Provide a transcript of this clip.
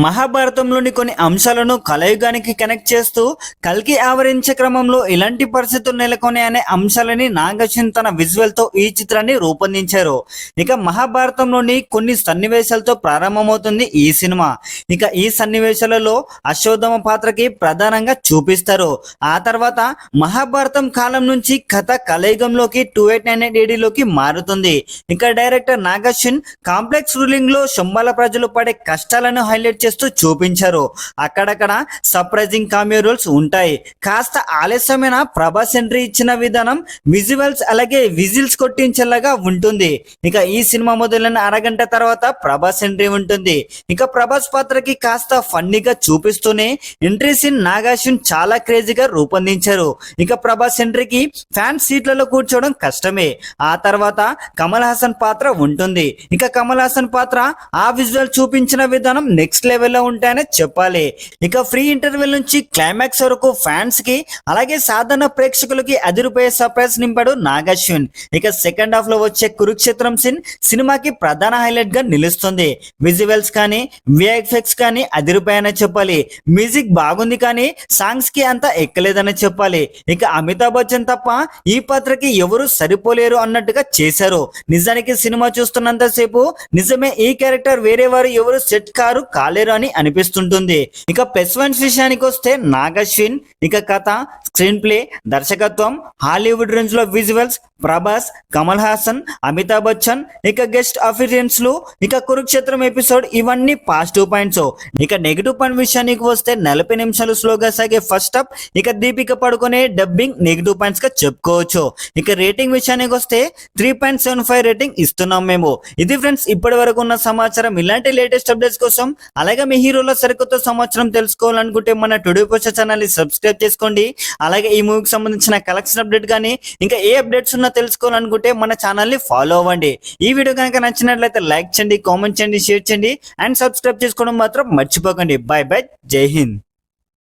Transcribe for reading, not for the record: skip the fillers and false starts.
మహాభారతంలోని కొన్ని అంశాలను కలయుగానికి కనెక్ట్ చేస్తూ కల్కి ఆవరించే క్రమంలో ఇలాంటి పరిస్థితులు నెలకొని అనే అంశాలని నాగశ్విన్ తన విజువల్ తో ఈ చిత్రాన్ని రూపొందించారు. ఇక మహాభారతంలోని కొన్ని సన్నివేశాలతో ప్రారంభమవుతుంది ఈ సినిమా. ఇక ఈ సన్నివేశాలలో అశ్వత్థామ పాత్రకి ప్రధానంగా చూపిస్తారు. ఆ తర్వాత మహాభారతం కాలం నుంచి కథ కలయుగంలోకి 2898 AD మారుతుంది. ఇక డైరెక్టర్ నాగశ్విన్ కాంప్లెక్స్ రూలింగ్ లో శంబాల ప్రజలు పడే కష్టాలను హైలైట్ చేస్తూ చూపించారు. అక్కడక్కడ సర్ప్రైజింగ్ కామియో రోల్స్ ఉంటాయి. కాస్త ఆలస్యమైన ప్రభాస్ ఎంట్రీ ఇచ్చిన విధానం విజువల్స్ అలాగే విజిల్స్ కొట్టించేలాగా ఉంటుంది. ఇక ఈ సినిమా మొదలైన అరగంట తర్వాత ప్రభాస్ ఎంట్రీ ఉంటుంది. ఇక ప్రభాస్ పాత్రకి కాస్త ఫన్నీగా చూపిస్తూనే ఎంట్రీ సీన్ నాగార్జున చాలా క్రేజీగా రూపొందించారు. ఇక ప్రభాస్ ఎంట్రీకి ఫ్యాన్స్ సీట్లలో కూర్చోవడం కష్టమే. ఆ తర్వాత కమల్ హాసన్ పాత్ర ఉంటుంది. ఇక కమల్ హాసన్ పాత్ర ఆ విజువల్ చూపించిన విధానం నెక్స్ట్ లెవెల్లో ఉంటాయని చెప్పాలి. ఇక ఫ్రీ ఇంటర్వెల్ నుంచి క్లైమాక్స్ వరకు ఫ్యాన్స్ కి అలాగే సాధారణ ప్రేక్షకులకి అదిరిపోయే సర్ప్రైజ్ నింపాడు నాగార్జున్. ఇక సెకండ్ హాఫ్ లో వచ్చే కురుక్షేత్రం సీన్ సినిమాకి ప్రధాన హైలైట్ గా నిలుస్తుంది. విజువల్స్ కానీ విఎఫ్ఎక్స్ కానీ అదిరిపోయాయని చెప్పాలి. మ్యూజిక్ బాగుంది కానీ సాంగ్స్ కి అంత ఎక్కలేదని చెప్పాలి. ఇక అమితాబ్ బచ్చన్ తప్ప ఈ పాత్రకి ఎవరు సరిపోలేరు అన్నట్టుగా చేశారు. నిజానికి సినిమా చూస్తున్నంతసేపు నిజమే ఈ క్యారెక్టర్ వేరే వారు ఎవరు సెట్ కాలేరు అని అనిపిస్తుంటుంది. ఇక +1 విషయానికి వస్తే నాగార్జున్ ఇక కథ, స్క్రీన్ ప్లే, దర్శకత్వం, హాలీవుడ్ రేంజ్ లో విజువల్స్, ప్రభాస్, కమల్ హాసన్, అమితాబ్ బచ్చన్, ఇక గెస్ట్ అఫిరియన్స్, ఇక కురుక్షేత్రం ఎపిసోడ్ ఇవన్నీ పాజిటివ్ పాయింట్స్. ఇక నెగిటివ్ పాయింట్ విషయానికి వస్తే 40 నిమిషాలు స్లోగా సాగే ఫస్ట్ హాఫ్, ఇక దీపిక పడుకునే డబ్బింగ్ నెగిటివ్ పాయింట్స్ గా చెప్పుకోవచ్చు. ఇక రేటింగ్ విషయానికి వస్తే 3.75 రేటింగ్ ఇస్తున్నాం మేము. ఇది ఫ్రెండ్స్ ఇప్పటి వరకు ఉన్న సమాచారం. ఇలాంటి లేటెస్ట్ అప్డేట్స్ కోసం అలాగే మీ హీరోల సరికొత్త సమాచారం తెలుసుకోవాలనుకుంటే మన టుడే పోస్టర్ ఛానల్ ని సబ్స్క్రైబ్ చేసుకోండి. అలాగే ఈ మూవీకి సంబంధించిన కలెక్షన్ అప్డేట్ కానీ ఇంకా ఏ అప్డేట్స్ ఉన్నా తెలుసుకోవాలనుకుంటే మన ఛానల్ ని ఫాలో అవ్వండి. ఈ వీడియో కనుక నచ్చినట్లయితే లైక్ చేయండి, కామెంట్ చేయండి, షేర్ చేయండి అండ్ సబ్స్క్రైబ్ చేసుకోవడం మాత్రం మర్చిపోకండి. బై బై, జై హింద్.